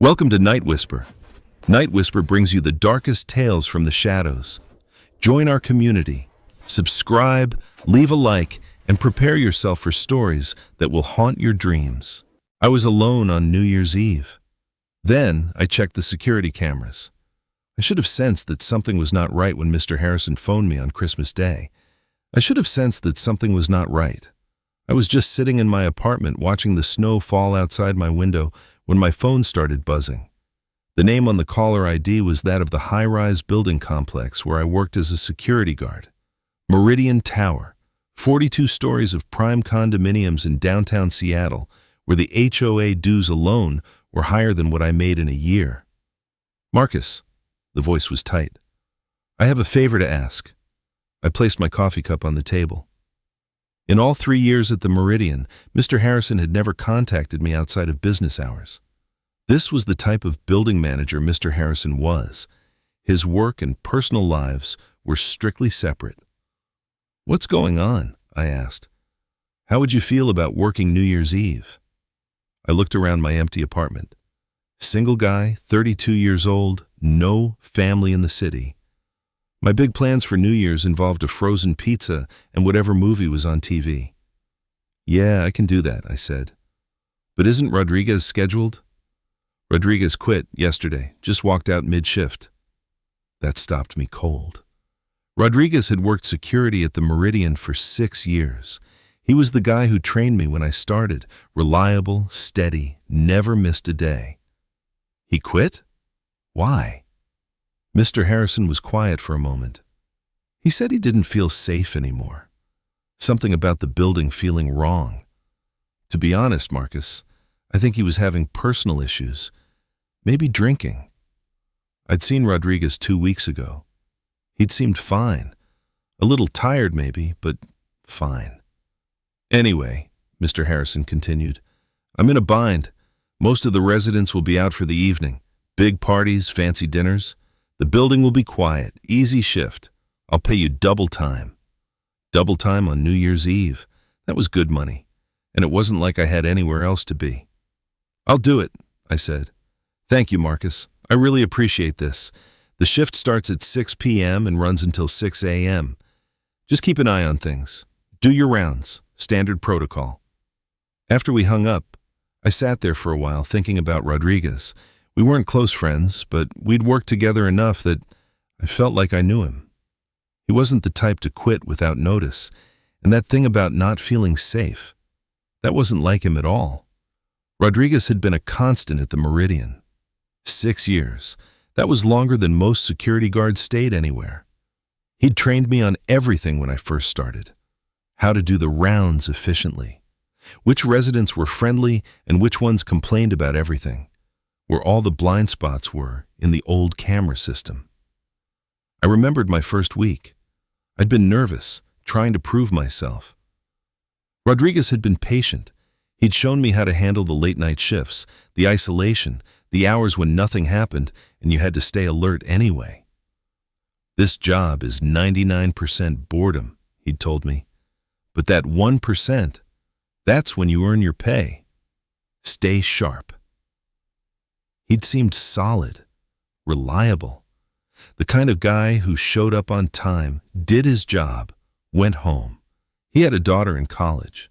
Welcome to Night Whisper. Night Whisper brings you the darkest tales from the shadows. Join our community. Subscribe, leave a like, and prepare yourself for stories that will haunt your dreams. I was alone on New Year's Eve. Then I checked the security cameras. I should have sensed that something was not right when Mr. Harrison phoned me on Christmas Day. I should have sensed that something was not right. I was just sitting in my apartment watching the snow fall outside my window when my phone started buzzing. The name on the caller ID was that of the high-rise building complex where I worked as a security guard. Meridian Tower, 42 stories of prime condominiums in downtown Seattle, where the HOA dues alone were higher than what I made in a year. "Marcus," the voice was tight, "I have a favor to ask." I placed my coffee cup on the table. In all 3 years at the Meridian, Mr. Harrison had never contacted me outside of business hours. This was the type of building manager Mr. Harrison was. His work and personal lives were strictly separate. "What's going on?" I asked. "How would you feel about working New Year's Eve?" I looked around my empty apartment. Single guy, 32 years old, no family in the city. My big plans for New Year's involved a frozen pizza and whatever movie was on TV. "Yeah, I can do that," I said. "But isn't Rodriguez scheduled?" "Rodriguez quit yesterday, just walked out mid-shift." That stopped me cold. Rodriguez had worked security at the Meridian for 6 years. He was the guy who trained me when I started, reliable, steady, never missed a day. He quit? Why? Mr. Harrison was quiet for a moment. He said he didn't feel safe anymore. Something about the building feeling wrong. To be honest, Marcus, I think he was having personal issues. Maybe drinking. I'd seen Rodriguez 2 weeks ago. He'd seemed fine. A little tired maybe, but fine. "Anyway," Mr. Harrison continued, "I'm in a bind. Most of the residents will be out for the evening. Big parties, fancy dinners. The building will be quiet, easy shift. I'll pay you double time." Double time on New Year's Eve. That was good money, and it wasn't like I had anywhere else to be. "I'll do it," I said. "Thank you, Marcus. I really appreciate this. The shift starts at 6 p.m. and runs until 6 a.m. Just keep an eye on things. Do your rounds. Standard protocol." After we hung up, I sat there for a while thinking about Rodriguez. We weren't close friends, but we'd worked together enough that I felt like I knew him. He wasn't the type to quit without notice, and that thing about not feeling safe, that wasn't like him at all. Rodriguez had been a constant at the Meridian. 6 years. That was longer than most security guards stayed anywhere. He'd trained me on everything when I first started. How to do the rounds efficiently. Which residents were friendly and which ones complained about everything. Where all the blind spots were in the old camera system. I remembered my first week. I'd been nervous, trying to prove myself. Rodriguez had been patient. He'd shown me how to handle the late-night shifts, the isolation, the hours when nothing happened and you had to stay alert anyway. "This job is 99% boredom," he'd told me. "But that 1%, that's when you earn your pay. Stay sharp." He'd seemed solid, reliable, the kind of guy who showed up on time, did his job, went home. He had a daughter in college.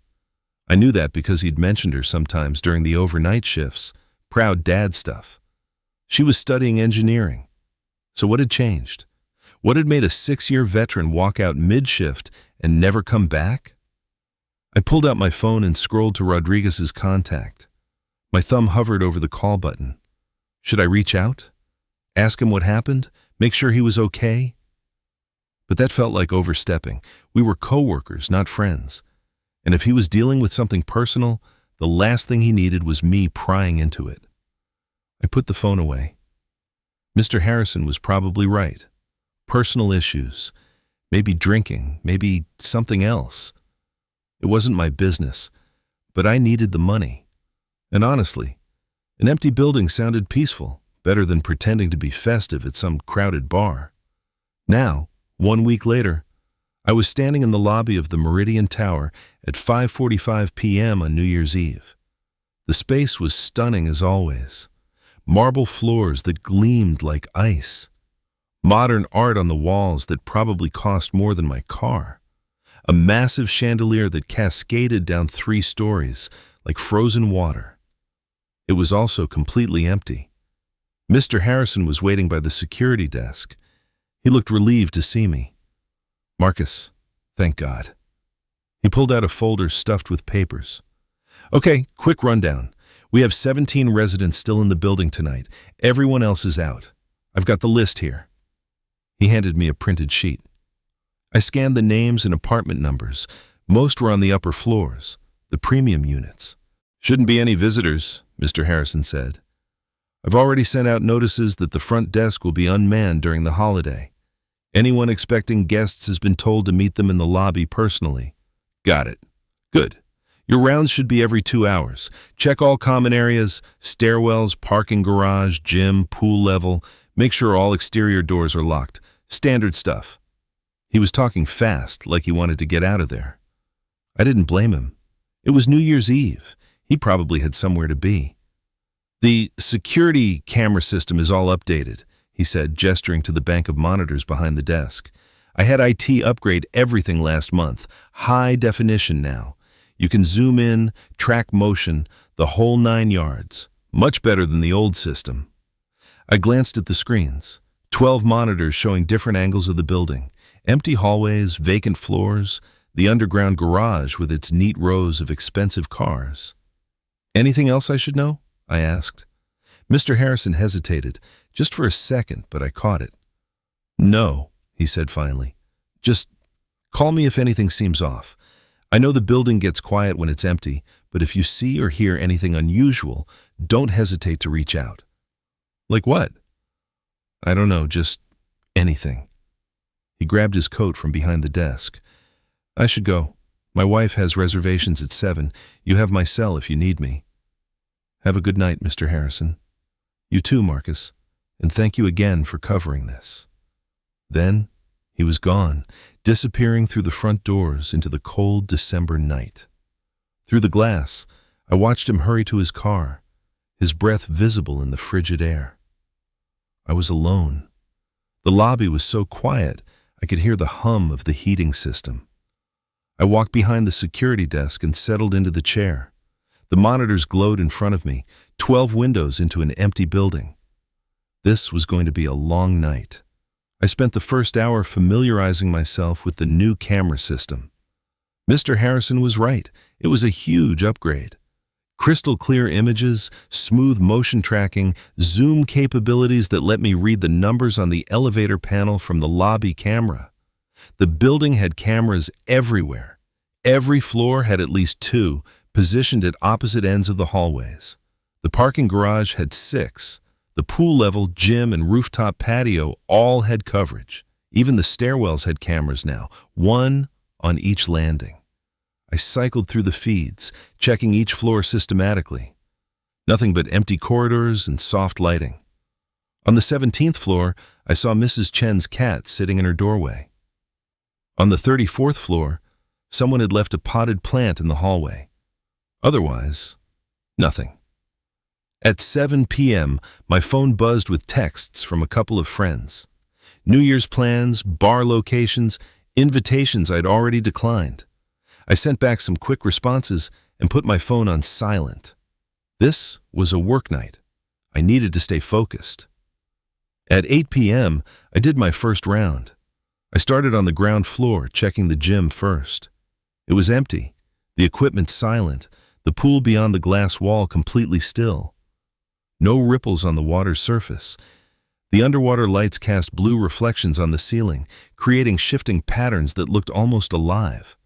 I knew that because he'd mentioned her sometimes during the overnight shifts, proud dad stuff. She was studying engineering. So what had changed? What had made a 6-year veteran walk out mid-shift and never come back? I pulled out my phone and scrolled to Rodriguez's contact. My thumb hovered over the call button. Should I reach out? Ask him what happened? Make sure he was okay? But that felt like overstepping. We were co-workers, not friends. And if he was dealing with something personal, the last thing he needed was me prying into it. I put the phone away. Mr. Harrison was probably right. Personal issues. Maybe drinking. Maybe something else. It wasn't my business, but I needed the money. And honestly, an empty building sounded peaceful, better than pretending to be festive at some crowded bar. Now, 1 week later, I was standing in the lobby of the Meridian Tower at 5:45 p.m. on New Year's Eve. The space was stunning as always. marble floors that gleamed like ice, modern art on the walls that probably cost more than my car, a massive chandelier that cascaded down 3 stories like frozen water. It was also completely empty. Mr. Harrison was waiting by the security desk. He looked relieved to see me. "Marcus, thank God." He pulled out a folder stuffed with papers. "Okay, quick rundown. We have 17 residents still in the building tonight. Everyone else is out. I've got the list here." He handed me a printed sheet. I scanned the names and apartment numbers. Most were on the upper floors, the premium units. "Shouldn't be any visitors," Mr. Harrison said. "I've already sent out notices that the front desk will be unmanned during the holiday. Anyone expecting guests has been told to meet them in the lobby personally." "Got it. Good. Your rounds should be every 2 hours. Check all common areas, stairwells, parking garage, gym, pool level. Make sure all exterior doors are locked. Standard stuff." He was talking fast, like he wanted to get out of there. I didn't blame him. It was New Year's Eve. He probably had somewhere to be. "The security camera system is all updated," he said, gesturing to the bank of monitors behind the desk. "I had IT upgrade everything last month. High definition now. You can zoom in, track motion, the whole 9 yards. Much better than the old system." I glanced at the screens. 12 monitors showing different angles of the building. Empty hallways, vacant floors, the underground garage with its neat rows of expensive cars. "Anything else I should know?" I asked. Mr. Harrison hesitated, just for a second, but I caught it. "No," he said finally. "Just call me if anything seems off. I know the building gets quiet when it's empty, but if you see or hear anything unusual, don't hesitate to reach out." "Like what?" "I don't know, just anything." He grabbed his coat from behind the desk. "I should go. My wife has reservations at 7. You have my cell if you need me." "Have a good night, Mr. Harrison." "You too, Marcus, and thank you again for covering this." Then he was gone, disappearing through the front doors into the cold December night. Through the glass, I watched him hurry to his car, his breath visible in the frigid air. I was alone. The lobby was so quiet, I could hear the hum of the heating system. I walked behind the security desk and settled into the chair. The monitors glowed in front of me, 12 windows into an empty building. This was going to be a long night. I spent the first hour familiarizing myself with the new camera system. Mr. Harrison was right. It was a huge upgrade. Crystal clear images, smooth motion tracking, zoom capabilities that let me read the numbers on the elevator panel from the lobby camera. The building had cameras everywhere. Every floor had at least 2, positioned at opposite ends of the hallways. The parking garage had 6. The pool level, gym, and rooftop patio all had coverage. Even the stairwells had cameras now, 1 on each landing. I cycled through the feeds, checking each floor systematically. Nothing but empty corridors and soft lighting. On the 17th floor, I saw Mrs. Chen's cat sitting in her doorway. On the 34th floor, someone had left a potted plant in the hallway. Otherwise, nothing. At 7 p.m., my phone buzzed with texts from a couple of friends. New Year's plans, bar locations, invitations I'd already declined. I sent back some quick responses and put my phone on silent. This was a work night. I needed to stay focused. At 8 p.m., I did my first round. I started on the ground floor, checking the gym first. It was empty, the equipment silent, the pool beyond the glass wall completely still. No ripples on the water's surface. The underwater lights cast blue reflections on the ceiling, creating shifting patterns that looked almost alive.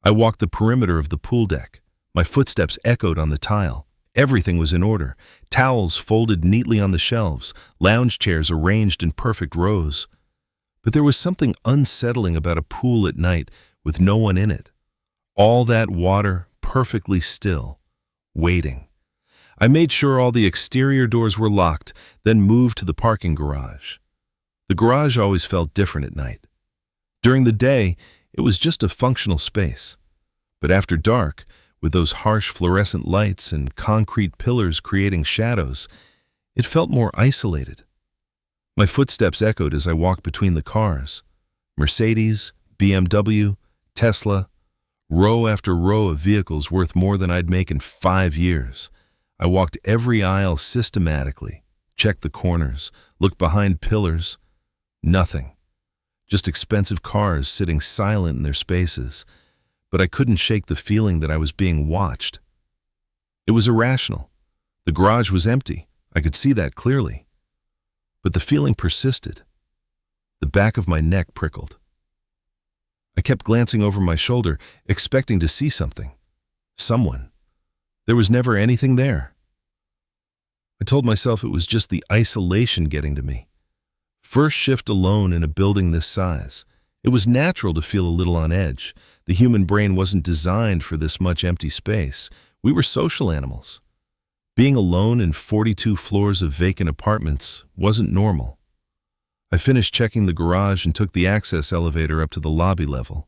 I walked the perimeter of the pool deck. My footsteps echoed on the tile. Everything was in order. Towels folded neatly on the shelves, lounge chairs arranged in perfect rows. But there was something unsettling about a pool at night with no one in it. All that water perfectly still, waiting. I made sure all the exterior doors were locked, then moved to the parking garage. The garage always felt different at night. During the day, it was just a functional space. But after dark, with those harsh fluorescent lights and concrete pillars creating shadows, It felt more isolated. My footsteps echoed as I walked between the cars. Mercedes, BMW, Tesla, row after row of vehicles worth more than I'd make in 5 years. I walked every aisle systematically, checked the corners, looked behind pillars. Nothing. Just expensive cars sitting silent in their spaces. But I couldn't shake the feeling that I was being watched. It was irrational. The garage was empty. I could see that clearly. But the feeling persisted. The back of my neck prickled. I kept glancing over my shoulder, expecting to see something. Someone. There was never anything there. I told myself it was just the isolation getting to me. First shift alone in a building this size. It was natural to feel a little on edge. The human brain wasn't designed for this much empty space. We were social animals. Being alone in 42 floors of vacant apartments wasn't normal. I finished checking the garage and took the access elevator up to the lobby level.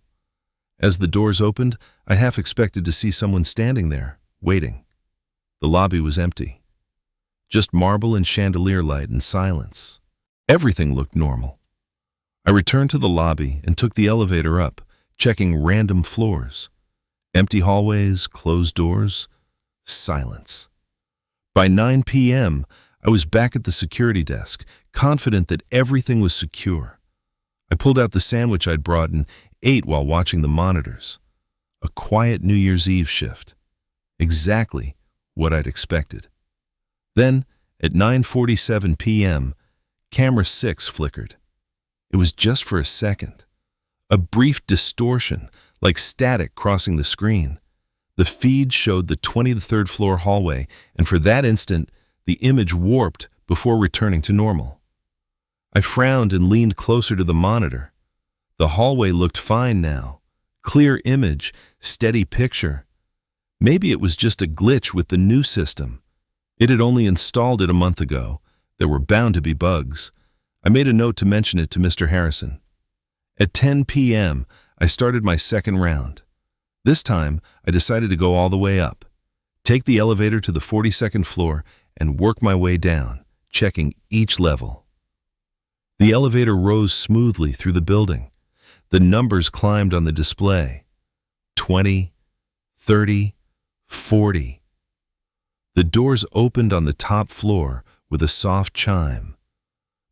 As the doors opened, I half expected to see someone standing there, waiting. The lobby was empty. Just marble and chandelier light and silence. Everything looked normal. I returned to the lobby and took the elevator up, checking random floors. Empty hallways, closed doors, silence. By 9 p.m., I was back at the security desk, confident that everything was secure. I pulled out the sandwich I'd brought and ate while watching the monitors. A quiet New Year's Eve shift. Exactly what I'd expected. Then, at 9:47 p.m., camera 6 flickered. It was just for a second. A brief distortion, like static crossing the screen. The feed showed the 23rd floor hallway, and for that instant, the image warped before returning to normal. I frowned and leaned closer to the monitor. The hallway looked fine now. Clear image, steady picture. Maybe it was just a glitch with the new system. It had only installed it a month ago. There were bound to be bugs. I made a note to mention it to Mr. Harrison. At 10 p.m., I started my second round. This time, I decided to go all the way up, take the elevator to the 42nd floor, and work my way down, checking each level. The elevator rose smoothly through the building. The numbers climbed on the display. 20, 30, 40. The doors opened on the top floor with a soft chime.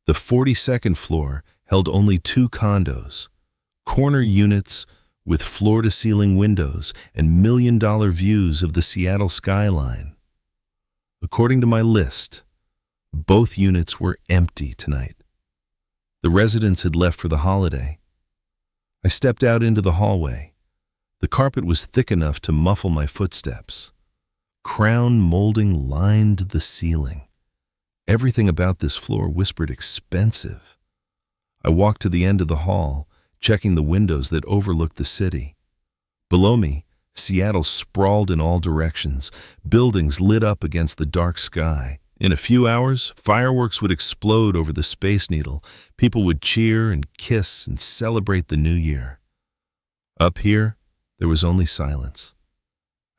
The 42nd floor held only 2 condos, corner units with floor-to-ceiling windows and million-dollar views of the Seattle skyline. According to my list, both units were empty tonight. The residents had left for the holiday. I stepped out into the hallway. The carpet was thick enough to muffle my footsteps. Crown molding lined the ceiling. Everything about this floor whispered expensive. I walked to the end of the hall, checking the windows that overlooked the city. Below me, Seattle sprawled in all directions, buildings lit up against the dark sky. In a few hours, fireworks would explode over the Space Needle. People would cheer and kiss and celebrate the new year. Up here, there was only silence.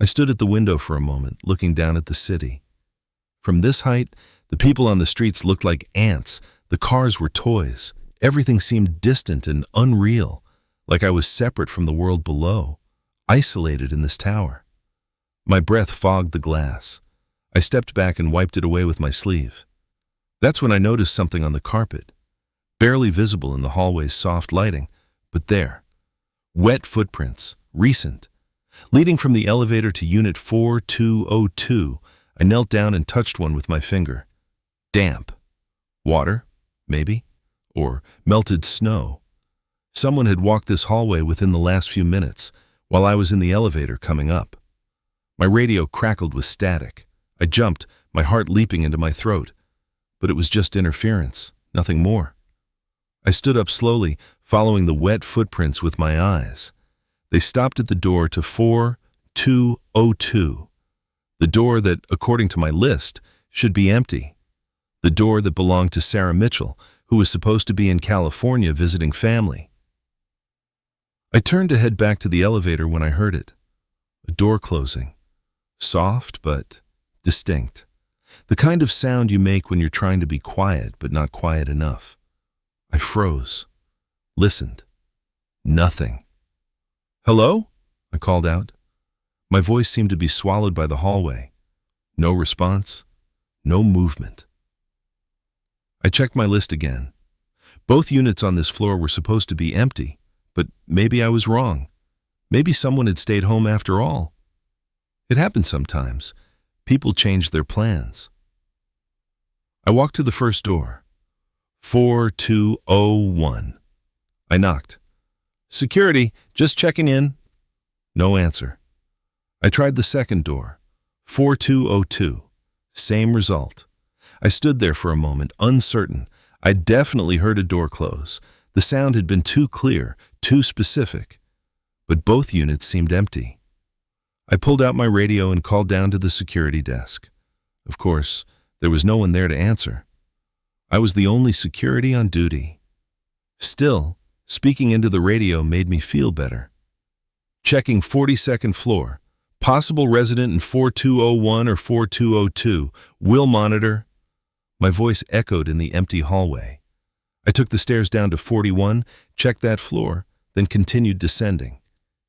I stood at the window for a moment, looking down at the city. From this height, the people on the streets looked like ants. The cars were toys. Everything seemed distant and unreal, like I was separate from the world below, isolated in this tower. My breath fogged the glass. I stepped back and wiped it away with my sleeve. That's when I noticed something on the carpet, barely visible in the hallway's soft lighting, but there. Wet footprints, recent. Leading from the elevator to Unit 4202, I knelt down and touched one with my finger. Damp. Water, maybe? Or melted snow. Someone had walked this hallway within the last few minutes, while I was in the elevator coming up. My radio crackled with static. I jumped, my heart leaping into my throat. But it was just interference, nothing more. I stood up slowly, following the wet footprints with my eyes. They stopped at the door to 4202. The door that, according to my list, should be empty. The door that belonged to Sarah Mitchell, who was supposed to be in California visiting family. I turned to head back to the elevator when I heard it. A door closing. Soft, but distinct. The kind of sound you make when you're trying to be quiet but not quiet enough. I froze, listened. Nothing. "Hello?" I called out. My voice seemed to be swallowed by the hallway. No response, no movement. I checked my list again. Both units on this floor were supposed to be empty, but maybe I was wrong. Maybe someone had stayed home after all. It happens sometimes. People change their plans. I walked to the first door. 4201. I knocked. "Security, just checking in." No answer. I tried the second door. 4202. Same result. I stood there for a moment, uncertain. I definitely heard a door close. The sound had been too clear, too specific. But both units seemed empty. I pulled out my radio and called down to the security desk. Of course, there was no one there to answer. I was the only security on duty. Still, speaking into the radio made me feel better. Checking 42nd floor. Possible resident in 4201 or 4202. Will monitor. My voice echoed in the empty hallway. I took the stairs down to 41, checked that floor, then continued descending.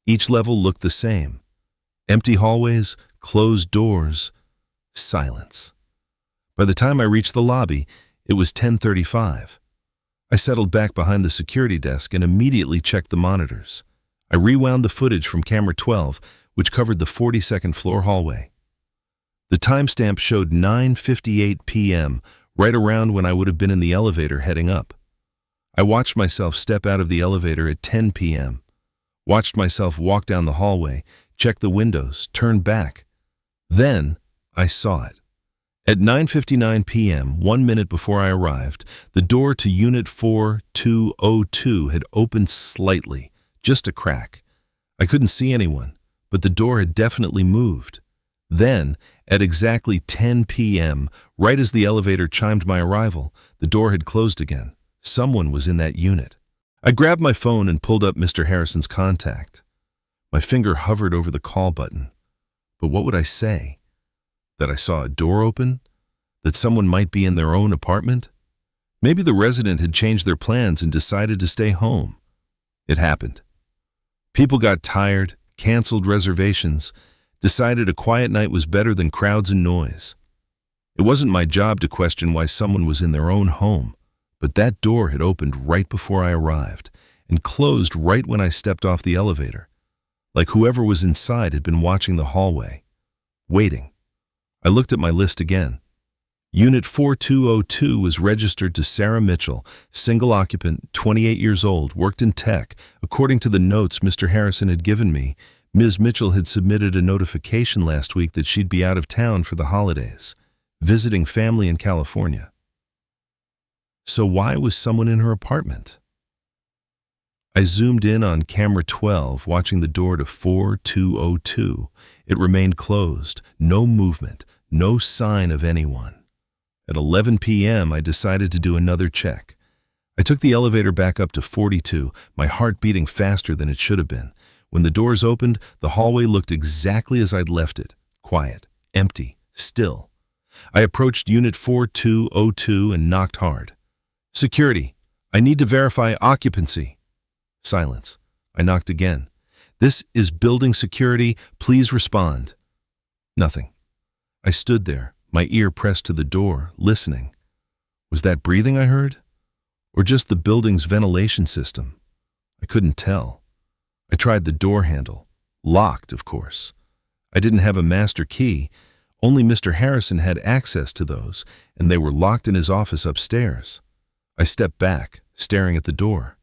Each level looked the same. Empty hallways, closed doors, silence. By the time I reached the lobby, it was 10:35. I settled back behind the security desk and immediately checked the monitors. I rewound the footage from camera 12, which covered the 42nd floor hallway. The timestamp showed 9:58 p.m., right around when I would have been in the elevator heading up. I watched myself step out of the elevator at 10 p.m., watched myself walk down the hallway, check the windows, turn back. Then I saw it. At 9:59 p.m., 1 minute before I arrived, the door to Unit 4202 had opened slightly, just a crack. I couldn't see anyone, but the door had definitely moved. Then, at exactly 10 p.m., right as the elevator chimed my arrival, the door had closed again. Someone was in that unit. I grabbed my phone and pulled up Mr. Harrison's contact. My finger hovered over the call button. But what would I say? That I saw a door open? That someone might be in their own apartment? Maybe the resident had changed their plans and decided to stay home. It happened. People got tired, canceled reservations, decided a quiet night was better than crowds and noise. It wasn't my job to question why someone was in their own home, but that door had opened right before I arrived and closed right when I stepped off the elevator, like whoever was inside had been watching the hallway, waiting. I looked at my list again. Unit 4202 was registered to Sarah Mitchell, single occupant, 28 years old, worked in tech. According to the notes Mr. Harrison had given me, Ms. Mitchell had submitted a notification last week that she'd be out of town for the holidays, visiting family in California. So why was someone in her apartment? I zoomed in on camera 12, watching the door to 4202. It remained closed, no movement, no sign of anyone. At 11 p.m., I decided to do another check. I took the elevator back up to 42, my heart beating faster than it should have been. When the doors opened, the hallway looked exactly as I'd left it, quiet, empty, still. I approached Unit 4202 and knocked hard. "Security, I need to verify occupancy." Silence. I knocked again. "This is building security. Please respond." Nothing. I stood there, my ear pressed to the door, listening. Was that breathing I heard? Or just the building's ventilation system? I couldn't tell. I tried the door handle. Locked, of course. I didn't have a master key. Only Mr. Harrison had access to those, and they were locked in his office upstairs. I stepped back, staring at the door.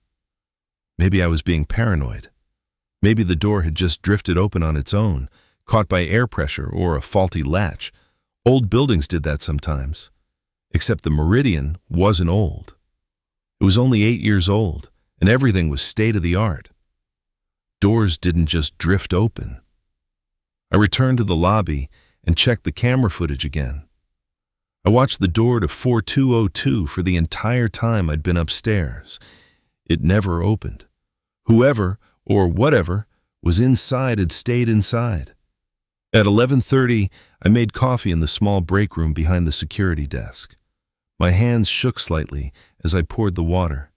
Maybe I was being paranoid. Maybe the door had just drifted open on its own, caught by air pressure or a faulty latch. Old buildings did that sometimes. Except the Meridian wasn't old. It was only 8 years old, and everything was state-of-the-art. Doors didn't just drift open. I returned to the lobby and checked the camera footage again. I watched the door to 4202 for the entire time I'd been upstairs. It never opened. Whoever, or whatever, was inside had stayed inside. At 11:30, I made coffee in the small break room behind the security desk. My hands shook slightly as I poured the water.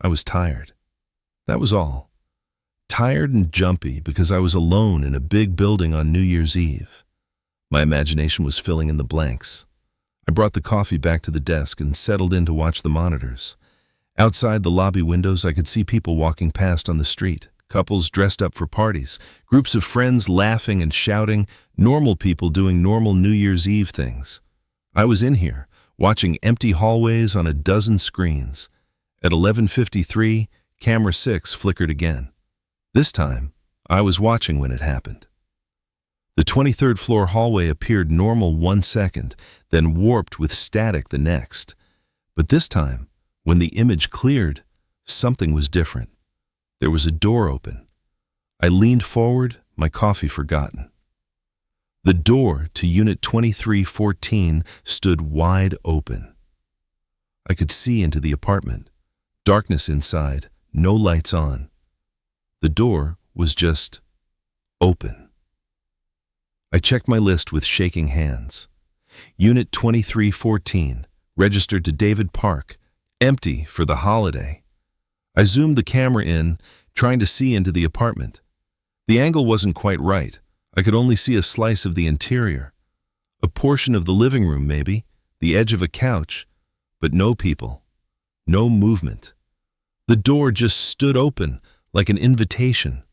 I was tired. That was all. Tired and jumpy because I was alone in a big building on New Year's Eve. My imagination was filling in the blanks. I brought the coffee back to the desk and settled in to watch the monitors. Outside the lobby windows, I could see people walking past on the street, couples dressed up for parties, groups of friends laughing and shouting, normal people doing normal New Year's Eve things. I was in here, watching empty hallways on a dozen screens. At 11:53, camera 6 flickered again. This time, I was watching when it happened. The 23rd floor hallway appeared normal 1 second, then warped with static the next. But this time, when the image cleared, something was different. There was a door open. I leaned forward, my coffee forgotten. The door to Unit 2314 stood wide open. I could see into the apartment. Darkness inside, no lights on. The door was just open. I checked my list with shaking hands. Unit 2314, registered to David Park, empty for the holiday. I zoomed the camera in, trying to see into the apartment. The angle wasn't quite right. I could only see a slice of the interior. A portion of the living room, maybe, the edge of a couch, but no people, no movement. The door just stood open, like an invitation.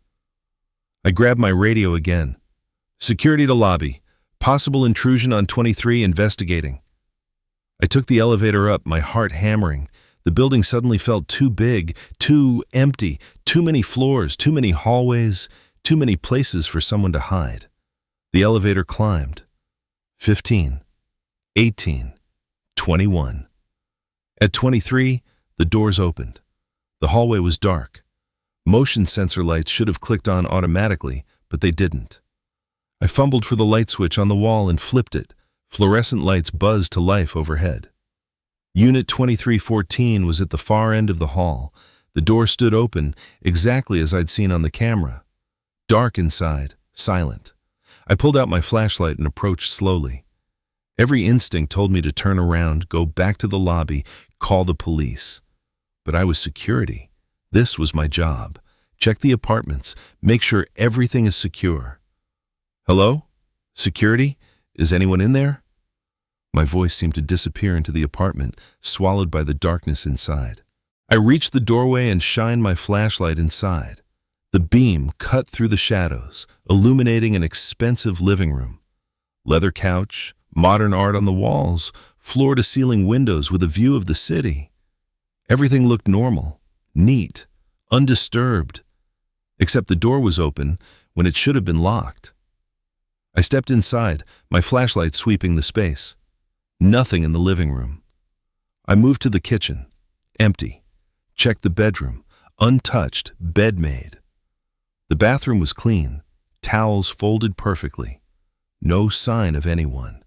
I grabbed my radio again. Security to lobby. Possible intrusion on 23 investigating. I took the elevator up, my heart hammering. The building suddenly felt too big, too empty, too many floors, too many hallways, too many places for someone to hide. The elevator climbed. 15, 18, 21. At 23, the doors opened. The hallway was dark. Motion sensor lights should have clicked on automatically, but they didn't. I fumbled for the light switch on the wall and flipped it. Fluorescent lights buzzed to life overhead. Unit 2314 was at the far end of the hall. The door stood open, exactly as I'd seen on the camera. Dark inside, silent. I pulled out my flashlight and approached slowly. Every instinct told me to turn around, go back to the lobby, call the police. But I was security. This was my job. Check the apartments, make sure everything is secure. Hello? Security? Is anyone in there? My voice seemed to disappear into the apartment, swallowed by the darkness inside. I reached the doorway and shined my flashlight inside. The beam cut through the shadows, illuminating an expensive living room. Leather couch, modern art on the walls, floor-to-ceiling windows with a view of the city. Everything looked normal, neat, undisturbed, except the door was open when it should have been locked. I stepped inside, my flashlight sweeping the space. Nothing in the living room. I moved to the kitchen, empty. Checked the bedroom, untouched, bed made. The bathroom was clean, towels folded perfectly. No sign of anyone.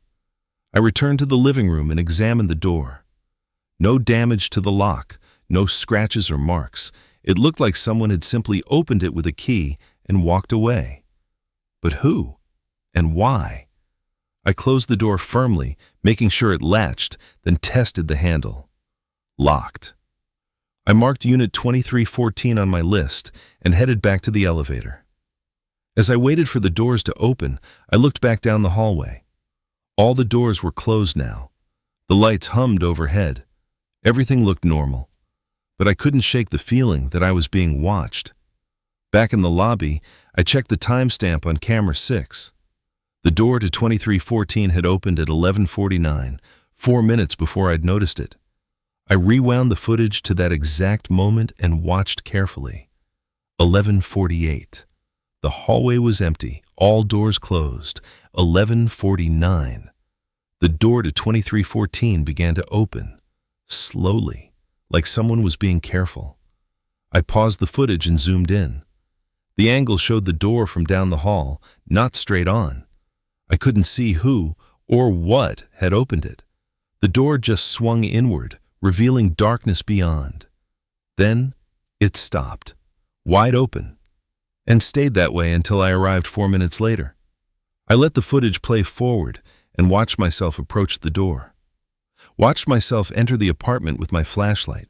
I returned to the living room and examined the door. No damage to the lock, no scratches or marks. It looked like someone had simply opened it with a key and walked away. But who? And why? I closed the door firmly, making sure it latched, then tested the handle. Locked. I marked Unit 2314 on my list and headed back to the elevator. As I waited for the doors to open, I looked back down the hallway. All the doors were closed now. The lights hummed overhead. Everything looked normal, but I couldn't shake the feeling that I was being watched. Back in the lobby, I checked the timestamp on camera 6. The door to 2314 had opened at 11:49, 4 minutes before I'd noticed it. I rewound the footage to that exact moment and watched carefully. 11:48. The hallway was empty, all doors closed. 11:49. The door to 2314 began to open, slowly, like someone was being careful. I paused the footage and zoomed in. The angle showed the door from down the hall, not straight on. I couldn't see who or what had opened it. The door just swung inward, revealing darkness beyond. Then it stopped, wide open, and stayed that way until I arrived 4 minutes later. I let the footage play forward and watched myself approach the door. Watched myself enter the apartment with my flashlight.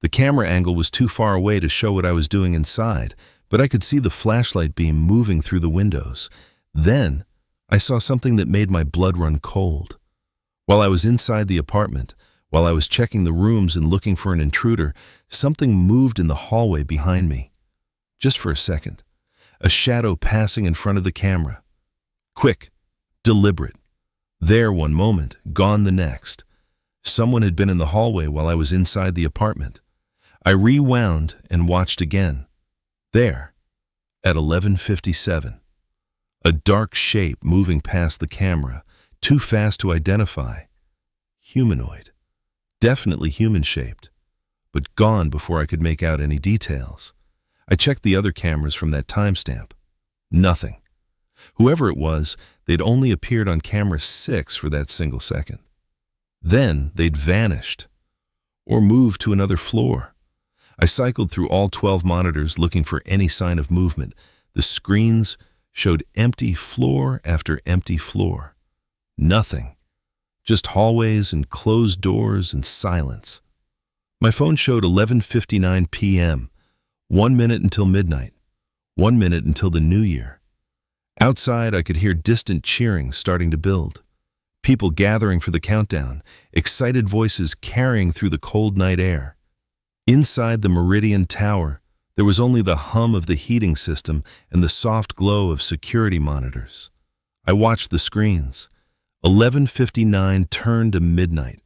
The camera angle was too far away to show what I was doing inside, but I could see the flashlight beam moving through the windows. Then, I saw something that made my blood run cold. While I was inside the apartment, while I was checking the rooms and looking for an intruder, something moved in the hallway behind me. Just for a second. A shadow passing in front of the camera. Quick, deliberate. There one moment, gone the next. Someone had been in the hallway while I was inside the apartment. I rewound and watched again. There, at 11:57. A dark shape moving past the camera, too fast to identify. Humanoid. Definitely human-shaped, but gone before I could make out any details. I checked the other cameras from that timestamp. Nothing. Whoever it was, they'd only appeared on camera 6 for that single second. Then they'd vanished, or moved to another floor. I cycled through all 12 monitors looking for any sign of movement. The screens showed empty floor after empty floor. Nothing. Just hallways and closed doors and silence. My phone showed 11:59 p.m., 1 minute until midnight, 1 minute until the new year. Outside, I could hear distant cheering starting to build. People gathering for the countdown, excited voices carrying through the cold night air. Inside the Meridian Tower, there was only the hum of the heating system and the soft glow of security monitors. I watched the screens. 11:59 turned to midnight,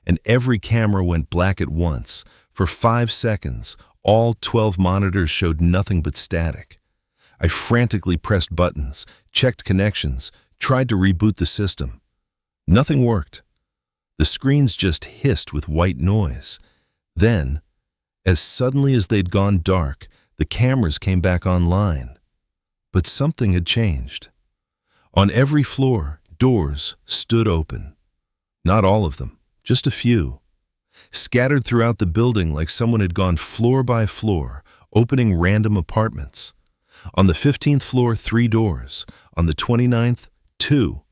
and every camera went black at once. For 5 seconds, all 12 monitors showed nothing but static. I frantically pressed buttons, checked connections, tried to reboot the system. Nothing worked. The screens just hissed with white noise. Then, as suddenly as they'd gone dark, the cameras came back online. But something had changed. On every floor, doors stood open. Not all of them, just a few. Scattered throughout the building like someone had gone floor by floor, opening random apartments. On the 15th floor, 3 doors. On the 29th, 2.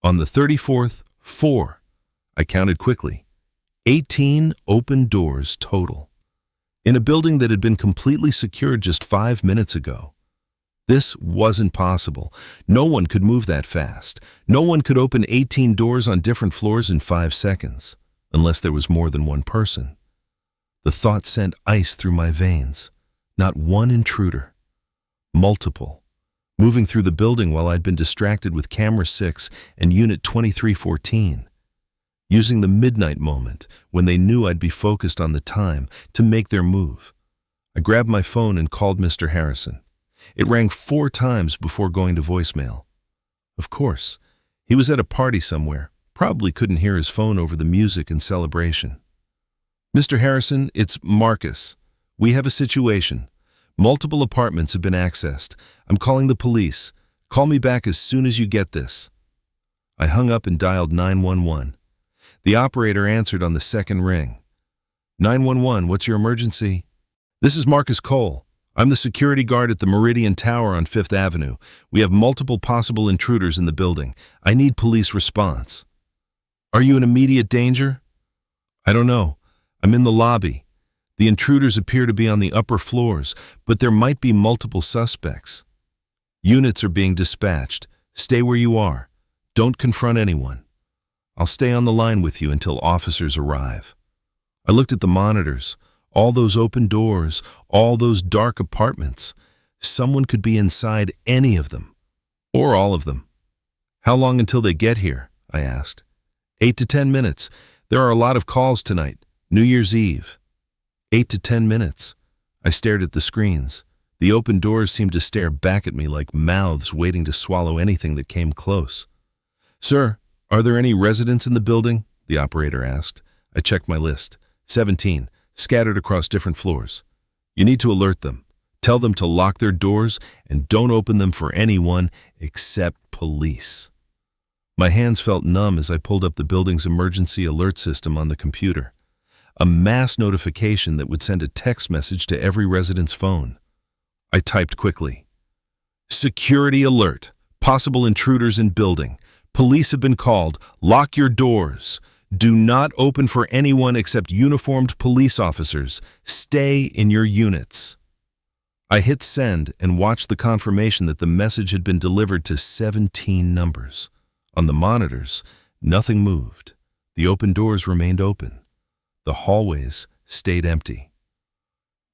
On the 34th, 4. I counted quickly. 18 open doors total. In a building that had been completely secured just 5 minutes ago. This wasn't possible. No one could move that fast. No one could open 18 doors on different floors in 5 seconds, unless there was more than one person. The thought sent ice through my veins. Not one intruder. Multiple. Moving through the building while I'd been distracted with Camera 6 and Unit 2314. Using the midnight moment, when they knew I'd be focused on the time, to make their move. I grabbed my phone and called Mr. Harrison. It rang 4 times before going to voicemail. Of course, he was at a party somewhere, probably couldn't hear his phone over the music and celebration. Mr. Harrison, it's Marcus. We have a situation. Multiple apartments have been accessed. I'm calling the police. Call me back as soon as you get this. I hung up and dialed 911. The operator answered on the second ring. 911, what's your emergency? This is Marcus Cole. I'm the security guard at the Meridian Tower on 5th Avenue. We have multiple possible intruders in the building. I need police response. Are you in immediate danger? I don't know. I'm in the lobby. The intruders appear to be on the upper floors, but there might be multiple suspects. Units are being dispatched. Stay where you are. Don't confront anyone. I'll stay on the line with you until officers arrive. I looked at the monitors. All those open doors, all those dark apartments. Someone could be inside any of them, or all of them. How long until they get here? I asked. 8 to 10 minutes. There are a lot of calls tonight. New Year's Eve. 8 to 10 minutes. I stared at the screens. The open doors seemed to stare back at me like mouths waiting to swallow anything that came close. Sir, are there any residents in the building? The operator asked. I checked my list. 17, scattered across different floors. You need to alert them. Tell them to lock their doors and don't open them for anyone except police. My hands felt numb as I pulled up the building's emergency alert system on the computer. A mass notification that would send a text message to every resident's phone. I typed quickly. Security alert. Possible intruders in building. Police have been called. Lock your doors. Do not open for anyone except uniformed police officers. Stay in your units. I hit send and watched the confirmation that the message had been delivered to 17 numbers. On the monitors, nothing moved. The open doors remained open. The hallways stayed empty.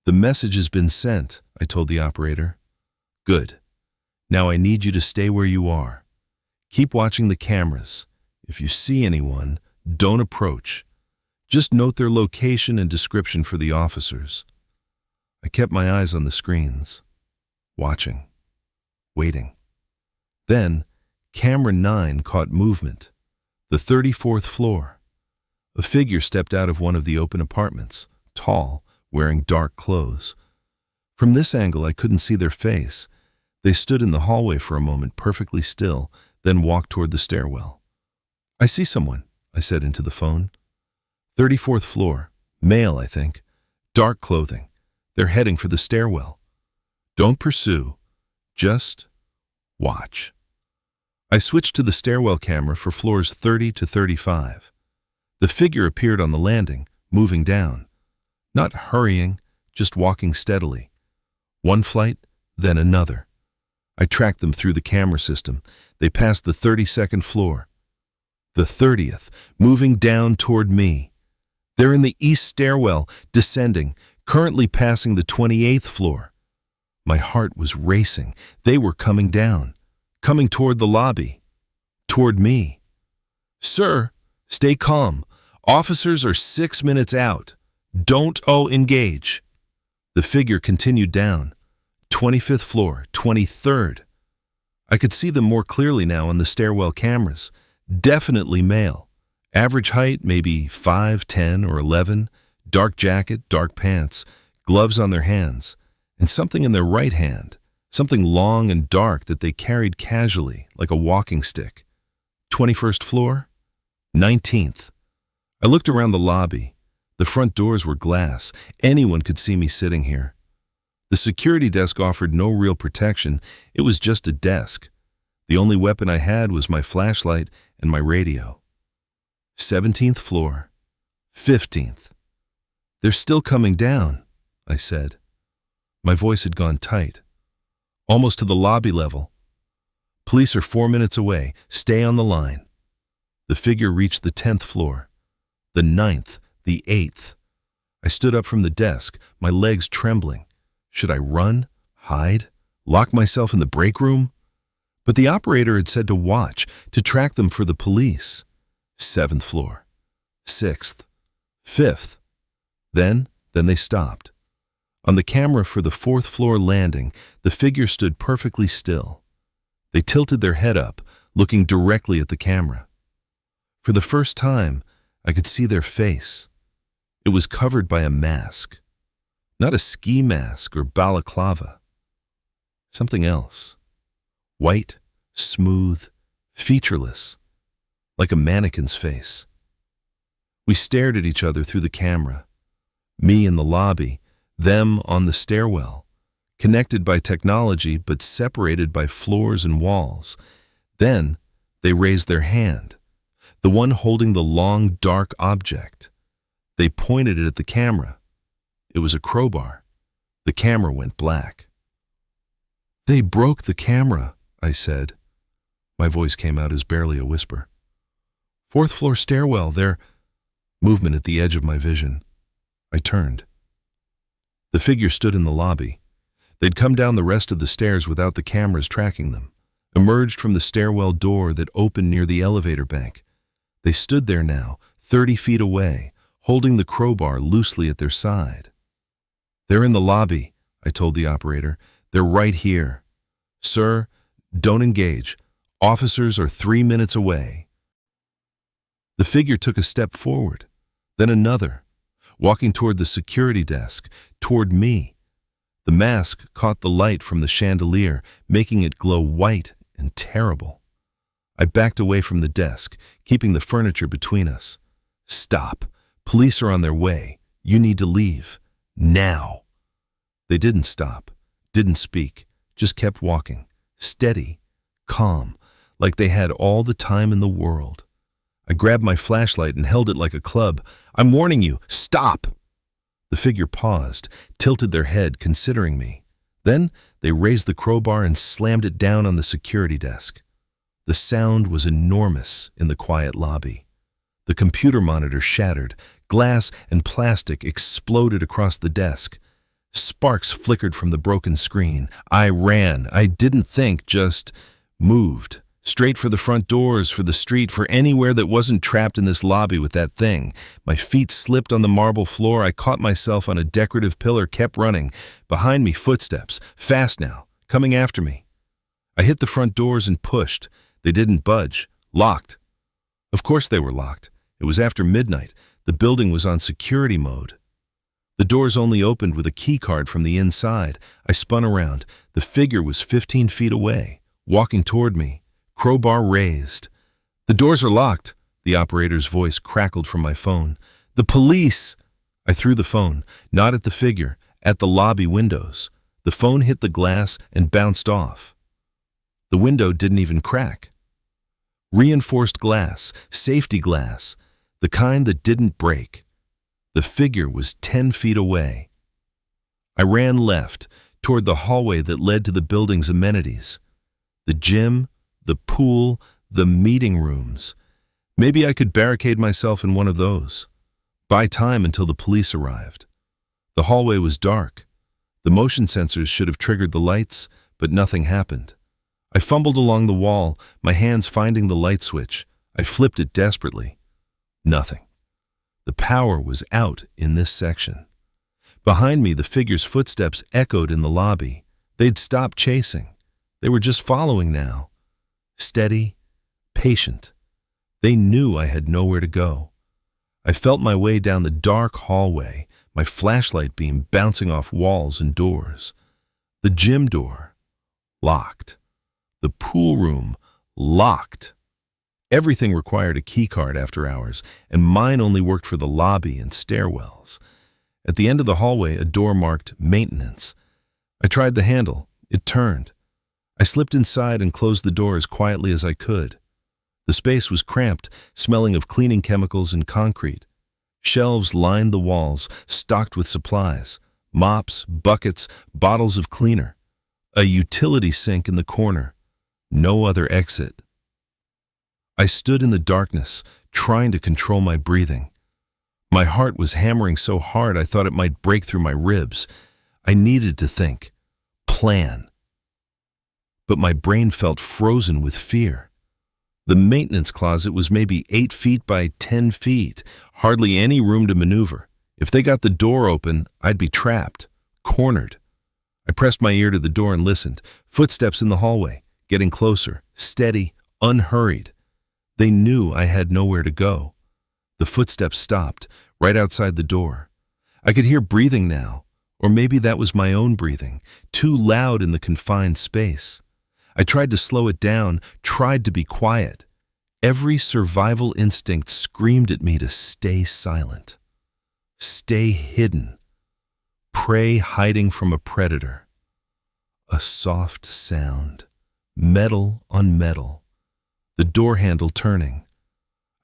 The message has been sent, I told the operator. Good. Now I need you to stay where you are. Keep watching the cameras. If you see anyone, don't approach. Just note their location and description for the officers. I kept my eyes on the screens, watching, waiting. Then, camera 9 caught movement. The 34th floor. A figure stepped out of one of the open apartments, tall, wearing dark clothes. From this angle, I couldn't see their face. They stood in the hallway for a moment, perfectly still, then walked toward the stairwell. I see someone, I said into the phone. 34th floor, male, I think. Dark clothing. They're heading for the stairwell. Don't pursue. Just watch. I switched to the stairwell camera for floors 30 to 35. The figure appeared on the landing, moving down. Not hurrying, just walking steadily. One flight, then another. I tracked them through the camera system. They passed the 32nd floor. The 30th, moving down toward me. They're in the east stairwell, descending, currently passing the 28th floor. My heart was racing. They were coming down, coming toward the lobby, toward me. Sir, stay calm. Officers are 6 minutes out. Don't engage. The figure continued down. 25th floor, 23rd. I could see them more clearly now on the stairwell cameras. Definitely male. Average height, maybe 5, 10, or 11. Dark jacket, dark pants, gloves on their hands, and something in their right hand, something long and dark that they carried casually, like a walking stick. 21st floor? 19th. I looked around the lobby. The front doors were glass. Anyone could see me sitting here. The security desk offered no real protection. It was just a desk. The only weapon I had was my flashlight and my radio. 17th floor. 15th. They're still coming down, I said. My voice had gone tight. Almost to the lobby level. Police are 4 minutes away. Stay on the line. The figure reached the 10th floor. The 9th, the 8th. I stood up from the desk, my legs trembling. Should I run, hide, lock myself in the break room? But the operator had said to watch, to track them for the police. 7th floor, 6th, 5th. Then they stopped. On the camera for the 4th floor landing, the figure stood perfectly still. They tilted their head up, looking directly at the camera. For the first time, I could see their face. It was covered by a mask. Not a ski mask or balaclava. Something else. White, smooth, featureless, like a mannequin's face. We stared at each other through the camera. Me in the lobby, them on the stairwell, connected by technology but separated by floors and walls. Then they raised their hand, the one holding the long, dark object. They pointed it at the camera. It was a crowbar. The camera went black. They broke the camera, I said. My voice came out as barely a whisper. 4th floor stairwell, there. Movement at the edge of my vision. I turned. The figure stood in the lobby. They'd come down the rest of the stairs without the cameras tracking them, emerged from the stairwell door that opened near the elevator bank. They stood there now, 30 feet away, holding the crowbar loosely at their side. They're in the lobby, I told the operator. They're right here. Sir, don't engage. Officers are 3 minutes away. The figure took a step forward, then another, walking toward the security desk, toward me. The mask caught the light from the chandelier, making it glow white and terrible. I backed away from the desk, keeping the furniture between us. Stop. Police are on their way. You need to leave. Now. They didn't stop, didn't speak, just kept walking, steady, calm, like they had all the time in the world. I grabbed my flashlight and held it like a club. "I'm warning you, stop!" The figure paused, tilted their head, considering me. Then they raised the crowbar and slammed it down on the security desk. The sound was enormous in the quiet lobby. The computer monitor shattered. Glass and plastic exploded across the desk. Sparks flickered from the broken screen. I ran. I didn't think, just moved. Straight for the front doors, for the street, for anywhere that wasn't trapped in this lobby with that thing. My feet slipped on the marble floor. I caught myself on a decorative pillar, kept running. Behind me, footsteps. Fast now. Coming after me. I hit the front doors and pushed. They didn't budge. Locked. Of course they were locked. It was after midnight. The building was on security mode. The doors only opened with a key card from the inside. I spun around. The figure was 15 feet away, walking toward me. Crowbar raised. "The doors are locked," the operator's voice crackled from my phone. "The police!" I threw the phone, not at the figure, at the lobby windows. The phone hit the glass and bounced off. The window didn't even crack. Reinforced glass, safety glass, the kind that didn't break. The figure was 10 feet away. I ran left, toward the hallway that led to the building's amenities. The gym, the pool, the meeting rooms. Maybe I could barricade myself in one of those. Buy time until the police arrived. The hallway was dark. The motion sensors should have triggered the lights, but nothing happened. I fumbled along the wall, my hands finding the light switch. I flipped it desperately. Nothing. The power was out in this section. Behind me, the figure's footsteps echoed in the lobby. They'd stopped chasing. They were just following now. Steady, patient. They knew I had nowhere to go. I felt my way down the dark hallway, my flashlight beam bouncing off walls and doors. The gym door, locked. The pool room, locked. Everything required a keycard after hours, and mine only worked for the lobby and stairwells. At the end of the hallway, a door marked maintenance. I tried the handle. It turned. I slipped inside and closed the door as quietly as I could. The space was cramped, smelling of cleaning chemicals and concrete. Shelves lined the walls, stocked with supplies, mops, buckets, bottles of cleaner. A utility sink in the corner. No other exit. I stood in the darkness, trying to control my breathing. My heart was hammering so hard I thought it might break through my ribs. I needed to think, plan. But my brain felt frozen with fear. The maintenance closet was maybe 8 feet by 10 feet, hardly any room to maneuver. If they got the door open, I'd be trapped, cornered. I pressed my ear to the door and listened. Footsteps in the hallway, getting closer, steady, unhurried. They knew I had nowhere to go. The footsteps stopped, right outside the door. I could hear breathing now, or maybe that was my own breathing, too loud in the confined space. I tried to slow it down, tried to be quiet. Every survival instinct screamed at me to stay silent. Stay hidden. Prey hiding from a predator. A soft sound, metal on metal. The door handle turning.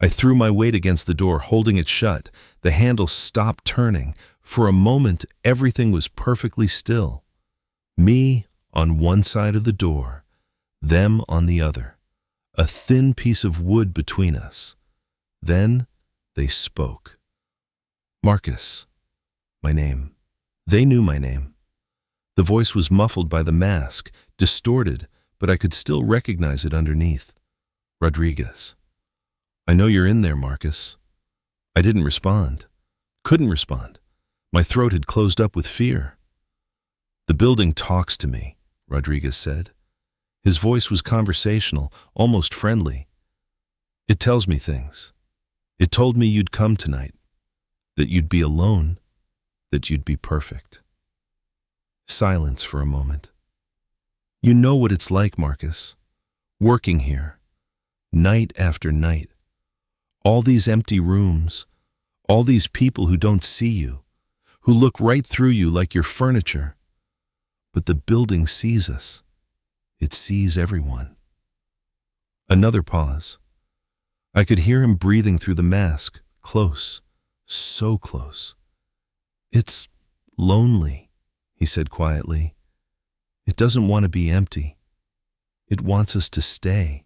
I threw my weight against the door, holding it shut. The handle stopped turning. For a moment, everything was perfectly still. Me on one side of the door, them on the other. A thin piece of wood between us. Then they spoke. Marcus, my name. They knew my name. The voice was muffled by the mask, distorted, but I could still recognize it underneath. Rodriguez. I know you're in there, Marcus. I didn't respond. Couldn't respond. My throat had closed up with fear. The building talks to me, Rodriguez said. His voice was conversational, almost friendly. It tells me things. It told me you'd come tonight, that you'd be alone, that you'd be perfect. Silence for a moment. You know what it's like, Marcus, working here. Night after night, all these empty rooms, all these people who don't see you, who look right through you like you're furniture. But the building sees us. It sees everyone. Another pause. I could hear him breathing through the mask, close, so close. "It's lonely," he said quietly. "It doesn't want to be empty. It wants us to stay,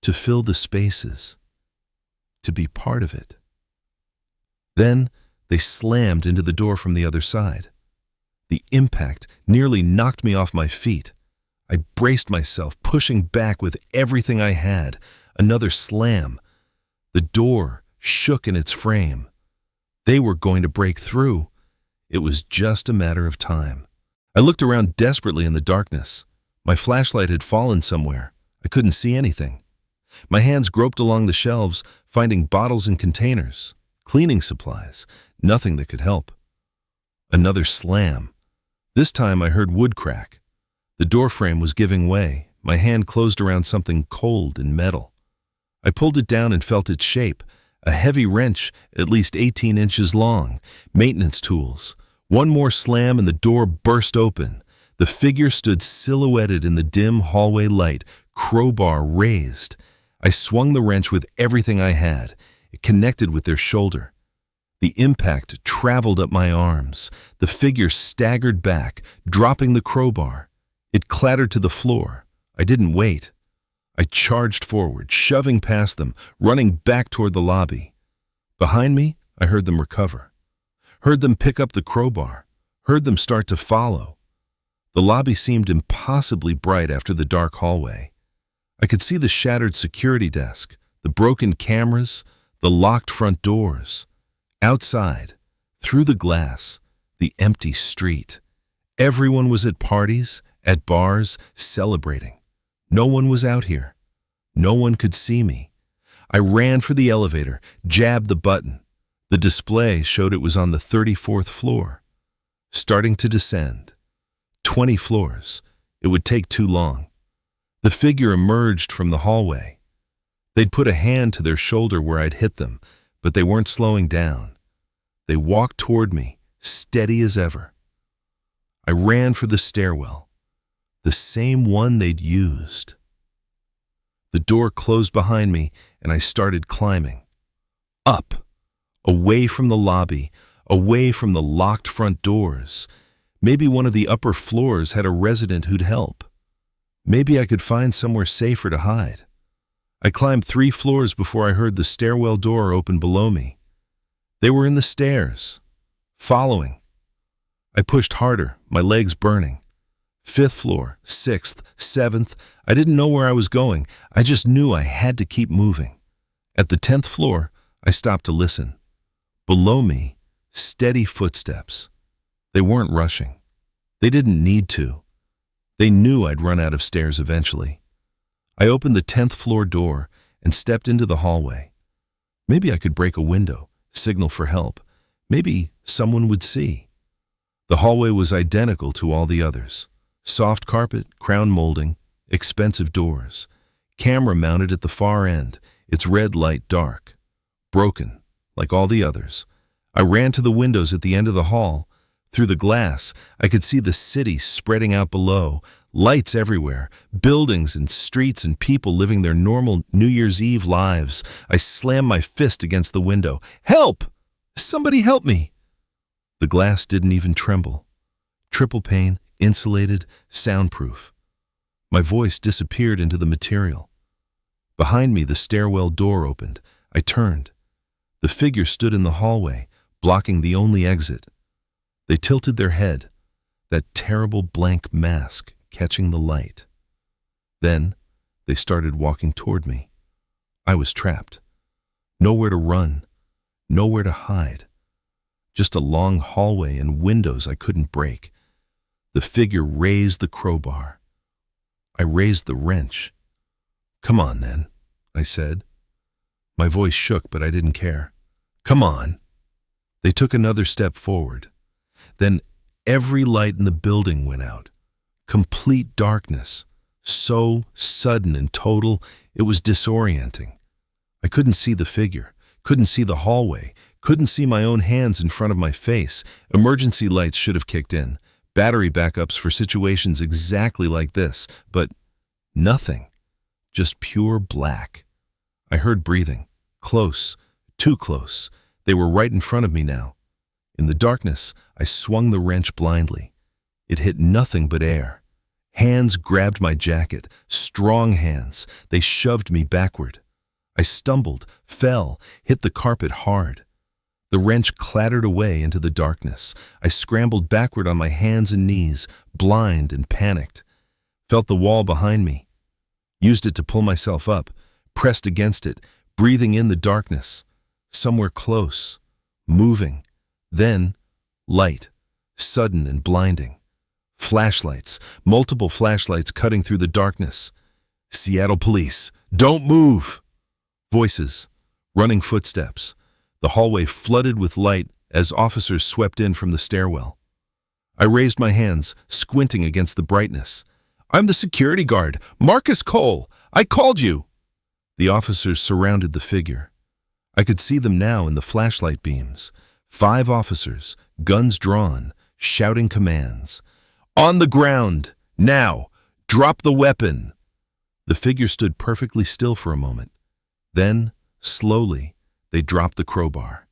to fill the spaces, to be part of it." Then they slammed into the door from the other side. The impact nearly knocked me off my feet. I braced myself, pushing back with everything I had. Another slam. The door shook in its frame. They were going to break through. It was just a matter of time. I looked around desperately in the darkness. My flashlight had fallen somewhere. I couldn't see anything. My hands groped along the shelves, finding bottles and containers, cleaning supplies, nothing that could help. Another slam. This time I heard wood crack. The doorframe was giving way. My hand closed around something cold and metal. I pulled it down and felt its shape, a heavy wrench at least 18 inches long, maintenance tools. One more slam and the door burst open. The figure stood silhouetted in the dim hallway light, crowbar raised. I swung the wrench with everything I had. It connected with their shoulder. The impact traveled up my arms. The figure staggered back, dropping the crowbar. It clattered to the floor. I didn't wait. I charged forward, shoving past them, running back toward the lobby. Behind me, I heard them recover. Heard them pick up the crowbar. Heard them start to follow. The lobby seemed impossibly bright after the dark hallway. I could see the shattered security desk, the broken cameras, the locked front doors. Outside, through the glass, the empty street. Everyone was at parties, at bars, celebrating. No one was out here. No one could see me. I ran for the elevator, jabbed the button. The display showed it was on the 34th floor. Starting to descend. 20 floors. It would take too long. The figure emerged from the hallway. They'd put a hand to their shoulder where I'd hit them, but they weren't slowing down. They walked toward me, steady as ever. I ran for the stairwell, the same one they'd used. The door closed behind me, and I started climbing. Up, away from the lobby, away from the locked front doors. Maybe one of the upper floors had a resident who'd help. Maybe I could find somewhere safer to hide. I climbed 3 floors before I heard the stairwell door open below me. They were in the stairs, following. I pushed harder, my legs burning. 5th floor, 6th, 7th. I didn't know where I was going. I just knew I had to keep moving. At the 10th floor, I stopped to listen. Below me, steady footsteps. They weren't rushing. They didn't need to. They knew I'd run out of stairs eventually. I opened the 10th floor door and stepped into the hallway. Maybe I could break a window, signal for help. Maybe someone would see. The hallway was identical to all the others. Soft carpet, crown molding, expensive doors. Camera mounted at the far end, its red light dark. Broken, like all the others. I ran to the windows at the end of the hall. Through the glass, I could see the city spreading out below, lights everywhere, buildings and streets and people living their normal New Year's Eve lives. I slammed my fist against the window. "Help! Somebody help me!" The glass didn't even tremble. Triple pane, insulated, soundproof. My voice disappeared into the material. Behind me, the stairwell door opened. I turned. The figure stood in the hallway, blocking the only exit. They tilted their head, that terrible blank mask catching the light. Then they started walking toward me. I was trapped. Nowhere to run, nowhere to hide. Just a long hallway and windows I couldn't break. The figure raised the crowbar. I raised the wrench. "Come on, then," I said. My voice shook, but I didn't care. "Come on." They took another step forward. Then every light in the building went out. Complete darkness. So sudden and total, it was disorienting. I couldn't see the figure, couldn't see the hallway, couldn't see my own hands in front of my face. Emergency lights should have kicked in. Battery backups for situations exactly like this, but nothing. just pure black. I heard breathing. Close, too close. They were right in front of me now. In the darkness, I swung the wrench blindly. It hit nothing but air. Hands grabbed my jacket, strong hands. They shoved me backward. I stumbled, fell, hit the carpet hard. The wrench clattered away into the darkness. I scrambled backward on my hands and knees, blind and panicked. Felt the wall behind me. Used it to pull myself up, pressed against it, breathing in the darkness. Somewhere close, moving. Then, light, sudden and blinding. Flashlights, multiple flashlights cutting through the darkness. Seattle police, don't move! Voices, running footsteps. The hallway flooded with light as officers swept in from the stairwell. I raised my hands, squinting against the brightness. I'm the security guard, Marcus Cole. I called you. The officers surrounded the figure. I could see them now in the flashlight beams. 5 officers, guns drawn, shouting commands. On the ground! Now! Drop the weapon! The figure stood perfectly still for a moment. Then, slowly, they dropped the crowbar.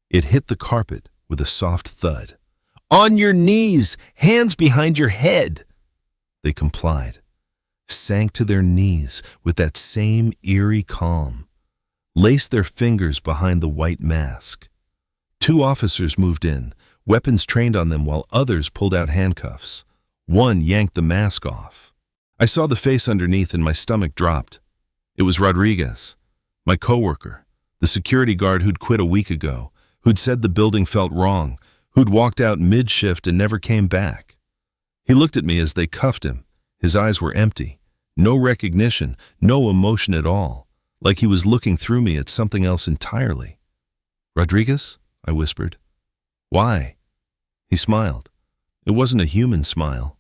It hit the carpet with a soft thud. On your knees! Hands behind your head! They complied, sank to their knees with that same eerie calm, laced their fingers behind the white mask. 2 officers moved in, weapons trained on them while others pulled out handcuffs. One yanked the mask off. I saw the face underneath and my stomach dropped. It was Rodriguez, my coworker, the security guard who'd quit a week ago, who'd said the building felt wrong, who'd walked out mid-shift and never came back. He looked at me as they cuffed him. His eyes were empty. No recognition, no emotion at all, like he was looking through me at something else entirely. Rodriguez? I whispered. Why? He smiled. It wasn't a human smile.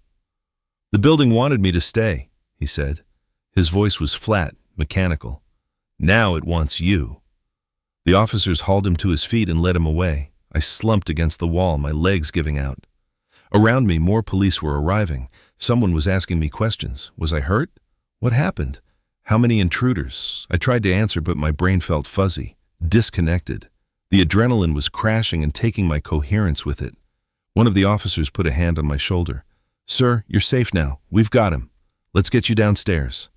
The building wanted me to stay, he said. His voice was flat, mechanical. Now it wants you. The officers hauled him to his feet and led him away. I slumped against the wall, my legs giving out. Around me, more police were arriving. Someone was asking me questions. Was I hurt? What happened? How many intruders? I tried to answer, but my brain felt fuzzy, disconnected. The adrenaline was crashing and taking my coherence with it. One of the officers put a hand on my shoulder. Sir, you're safe now. We've got him. Let's get you downstairs.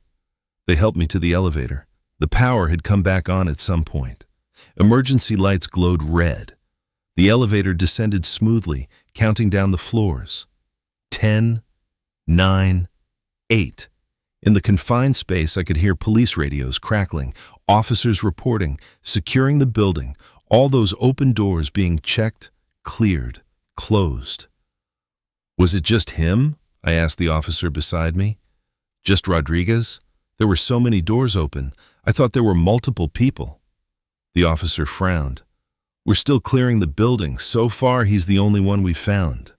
They helped me to the elevator. The power had come back on at some point. Emergency lights glowed red. The elevator descended smoothly, counting down the floors. 10, 9, 8. In the confined space, I could hear police radios crackling, officers reporting, securing the building, all those open doors being checked, cleared, closed. Was it just him? I asked the officer beside me. Just Rodriguez? There were so many doors open. I thought there were multiple people. The officer frowned. We're still clearing the building. So far, he's the only one we've found.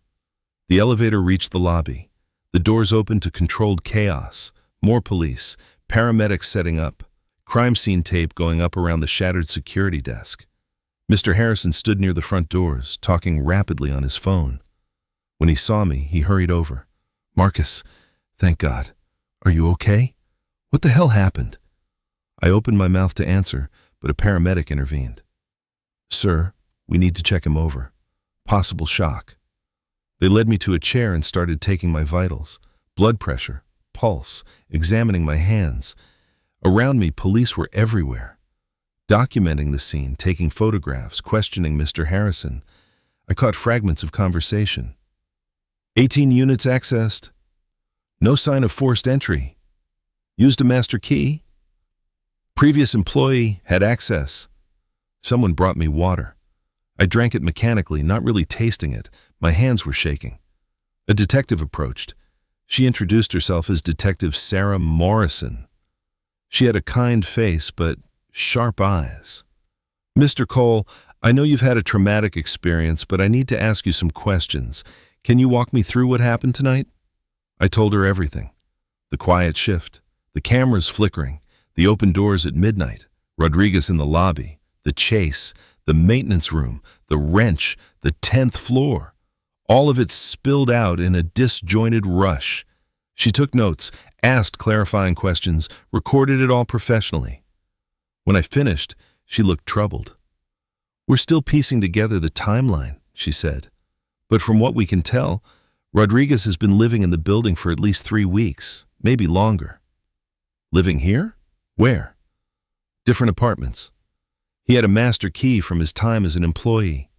The elevator reached the lobby. The doors opened to controlled chaos. More police, paramedics setting up, crime scene tape going up around the shattered security desk. Mr. Harrison stood near the front doors, talking rapidly on his phone. When he saw me, he hurried over. Marcus, thank God. Are you okay? What the hell happened? I opened my mouth to answer, but a paramedic intervened. Sir, we need to check him over. Possible shock. They led me to a chair and started taking my vitals, blood pressure, pulse, examining my hands. Around me, police were everywhere, documenting the scene, taking photographs, questioning Mr. Harrison. I caught fragments of conversation. 18 units accessed. No sign of forced entry. Used a master key. Previous employee had access. Someone brought me water. I drank it mechanically, not really tasting it. My hands were shaking. A detective approached. She introduced herself as Detective Sarah Morrison. She had a kind face, but sharp eyes. Mr. Cole, I know you've had a traumatic experience, but I need to ask you some questions. Can you walk me through what happened tonight? I told her everything. The quiet shift, the cameras flickering, the open doors at midnight, Rodriguez in the lobby, the chase, the maintenance room, the wrench, the 10th floor. All of it spilled out in a disjointed rush. She took notes, asked clarifying questions, recorded it all professionally. When I finished, she looked troubled. "We're still piecing together the timeline," she said. "But from what we can tell, Rodriguez has been living in the building for at least 3 weeks, maybe longer." "Living here? Where?" "Different apartments. He had a master key from his time as an employee.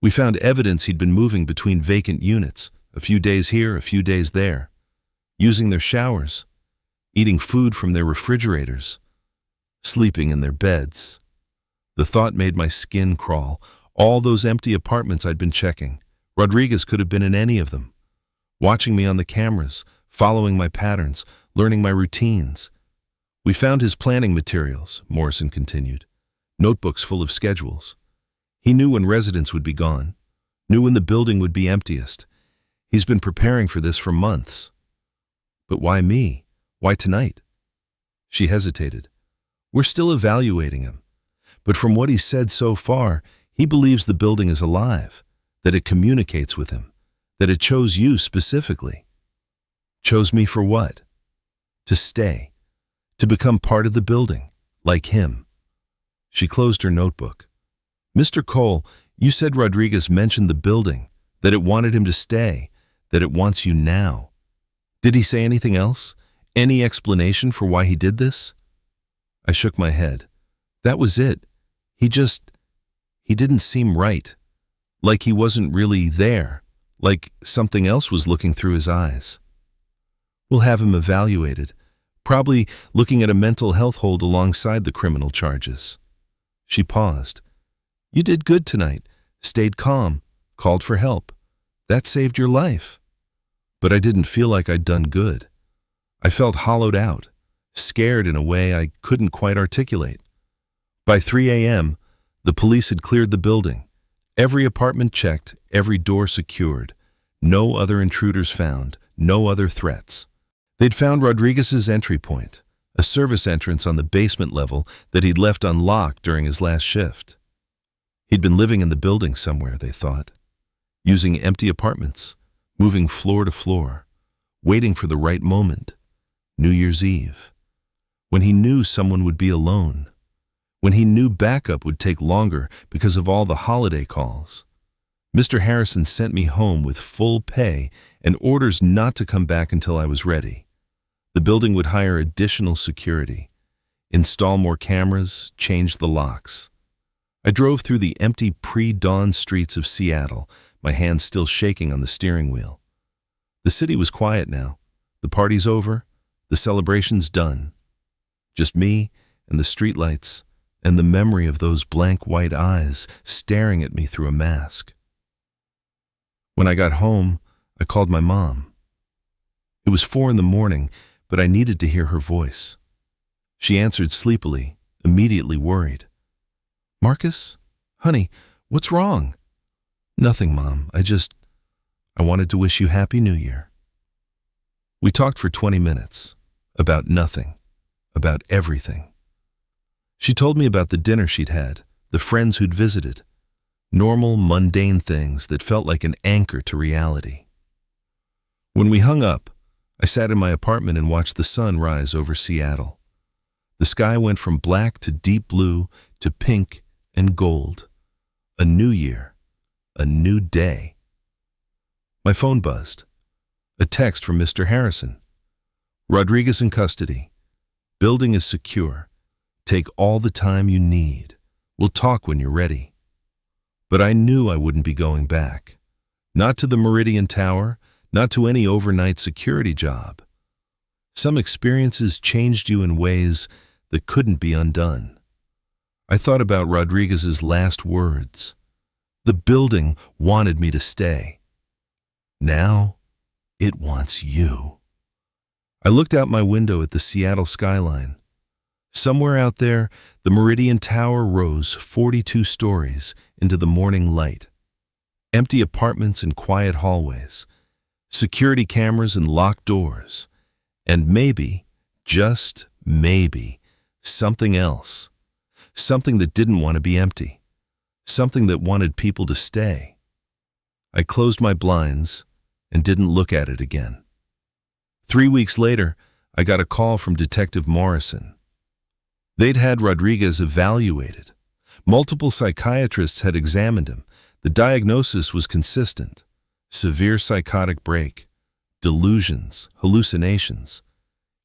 We found evidence he'd been moving between vacant units, a few days here, a few days there, using their showers, eating food from their refrigerators, sleeping in their beds." The thought made my skin crawl. All those empty apartments I'd been checking. Rodriguez could have been in any of them, watching me on the cameras, following my patterns, learning my routines. "We found his planning materials," Morrison continued, "notebooks full of schedules. He knew when residents would be gone, knew when the building would be emptiest. He's been preparing for this for months." "But why me? Why tonight?" She hesitated. "We're still evaluating him. But from what he's said so far, he believes the building is alive, that it communicates with him, that it chose you specifically." "Chose me for what?" "To stay, to become part of the building, like him." She closed her notebook. "Mr. Cole, you said Rodriguez mentioned the building, that it wanted him to stay, that it wants you now. Did he say anything else? Any explanation for why he did this?" I shook my head. "That was it. He didn't seem right. Like he wasn't really there. Like something else was looking through his eyes." "We'll have him evaluated, probably looking at a mental health hold alongside the criminal charges." She paused. "You did good tonight, stayed calm, called for help. That saved your life." But I didn't feel like I'd done good. I felt hollowed out, scared in a way I couldn't quite articulate. By 3 a.m., the police had cleared the building. Every apartment checked, every door secured. No other intruders found, no other threats. They'd found Rodriguez's entry point, a service entrance on the basement level that he'd left unlocked during his last shift. He'd been living in the building somewhere, they thought, using empty apartments, moving floor to floor, waiting for the right moment, New Year's Eve, when he knew someone would be alone, when he knew backup would take longer because of all the holiday calls. Mr. Harrison sent me home with full pay and orders not to come back until I was ready. The building would hire additional security, install more cameras, change the locks. I drove through the empty pre-dawn streets of Seattle, my hands still shaking on the steering wheel. The city was quiet now. The party's over, the celebration's done. Just me and the streetlights and the memory of those blank white eyes staring at me through a mask. When I got home, I called my mom. It was 4 a.m, but I needed to hear her voice. She answered sleepily, immediately worried. "Marcus? Honey, what's wrong?" "Nothing, Mom. I wanted to wish you Happy New Year." We talked for 20 minutes, about nothing, about everything. She told me about the dinner she'd had, the friends who'd visited, normal, mundane things that felt like an anchor to reality. When we hung up, I sat in my apartment and watched the sun rise over Seattle. The sky went from black to deep blue to pink and gold. A new year, a new day. My phone buzzed. A text from Mr. Harrison. "Rodriguez in custody. Building is secure. Take all the time you need. We'll talk when you're ready." But I knew I wouldn't be going back. Not to the Meridian Tower, not to any overnight security job. Some experiences changed you in ways that couldn't be undone. I thought about Rodriguez's last words. The building wanted me to stay. Now, it wants you. I looked out my window at the Seattle skyline. Somewhere out there, the Meridian Tower rose 42 stories into the morning light. Empty apartments and quiet hallways, security cameras and locked doors, and maybe, just maybe, something else. Something that didn't want to be empty. Something that wanted people to stay. I closed my blinds and didn't look at it again. 3 weeks later, I got a call from Detective Morrison. They'd had Rodriguez evaluated. Multiple psychiatrists had examined him. The diagnosis was consistent: severe psychotic break, delusions, hallucinations.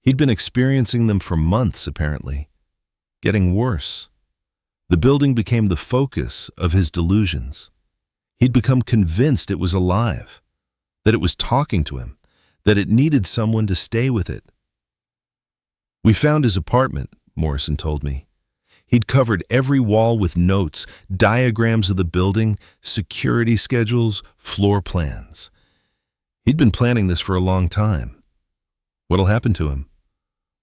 He'd been experiencing them for months, apparently. Getting worse. The building became the focus of his delusions. He'd become convinced it was alive, that it was talking to him, that it needed someone to stay with it. We found his apartment, Morrison told me. He'd covered every wall with notes, diagrams of the building, security schedules, floor plans. He'd been planning this for a long time. What'll happen to him?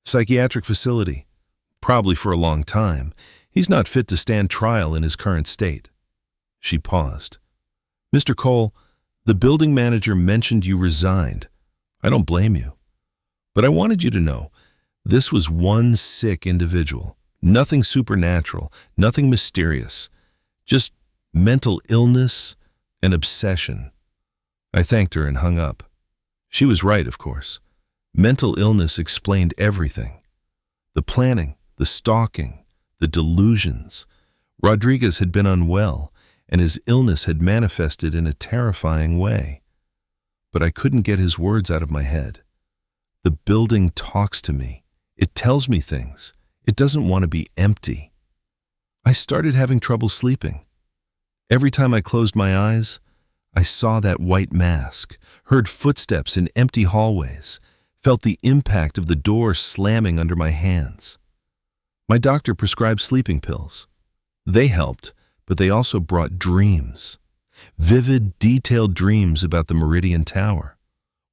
Psychiatric facility. Probably for a long time. He's not fit to stand trial in his current state. She paused. Mr. Cole, the building manager mentioned you resigned. I don't blame you. But I wanted you to know, this was one sick individual. Nothing supernatural, nothing mysterious. Just mental illness and obsession. I thanked her and hung up. She was right, of course. Mental illness explained everything. The planning, the stalking, the delusions. Rodriguez had been unwell, and his illness had manifested in a terrifying way. But I couldn't get his words out of my head. The building talks to me. It tells me things. It doesn't want to be empty. I started having trouble sleeping. Every time I closed my eyes, I saw that white mask, heard footsteps in empty hallways, felt the impact of the door slamming under my hands. My doctor prescribed sleeping pills. They helped, but they also brought dreams. Vivid, detailed dreams about the Meridian Tower,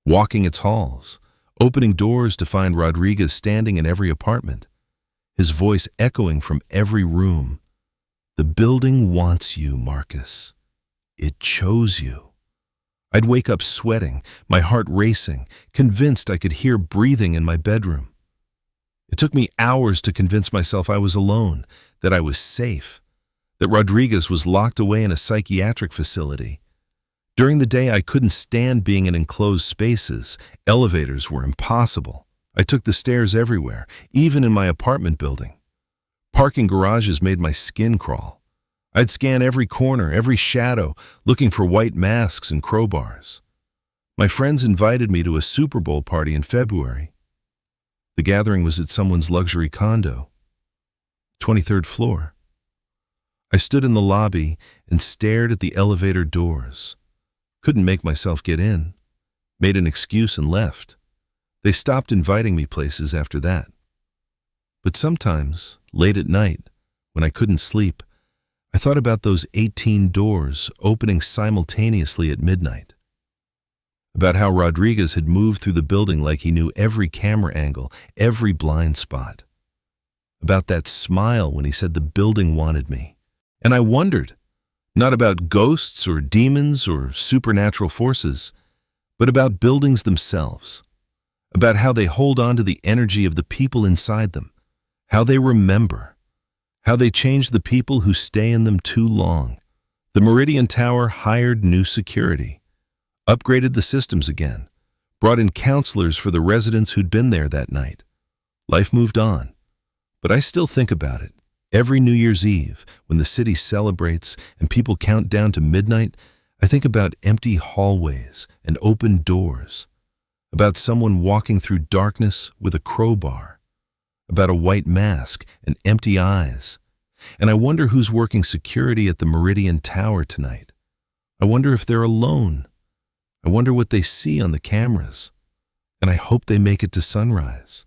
walking its halls, opening doors to find Rodriguez standing in every apartment, his voice echoing from every room. The building wants you, Marcus. It chose you. I'd wake up sweating, my heart racing, convinced I could hear breathing in my bedroom. It took me hours to convince myself I was alone, that I was safe, that Rodriguez was locked away in a psychiatric facility. During the day, I couldn't stand being in enclosed spaces. Elevators were impossible. I took the stairs everywhere, even in my apartment building. Parking garages made my skin crawl. I'd scan every corner, every shadow, looking for white masks and crowbars. My friends invited me to a Super Bowl party in February. The gathering was at someone's luxury condo, 23rd floor. I stood in the lobby and stared at the elevator doors. Couldn't make myself get in. Made an excuse and left. They stopped inviting me places after that. But sometimes, late at night, when I couldn't sleep, I thought about those 18 doors opening simultaneously at midnight. About how Rodriguez had moved through the building like he knew every camera angle, every blind spot. About that smile when he said the building wanted me. And I wondered, not about ghosts or demons or supernatural forces, but about buildings themselves, about how they hold on to the energy of the people inside them, how they remember, how they change the people who stay in them too long. The Meridian Tower hired new security, upgraded the systems again, brought in counselors for the residents who'd been there that night. Life moved on, but I still think about it. Every New Year's Eve, when the city celebrates and people count down to midnight, I think about empty hallways and open doors, about someone walking through darkness with a crowbar, about a white mask and empty eyes. And I wonder who's working security at the Meridian Tower tonight. I wonder if they're alone. I wonder what they see on the cameras. And I hope they make it to sunrise.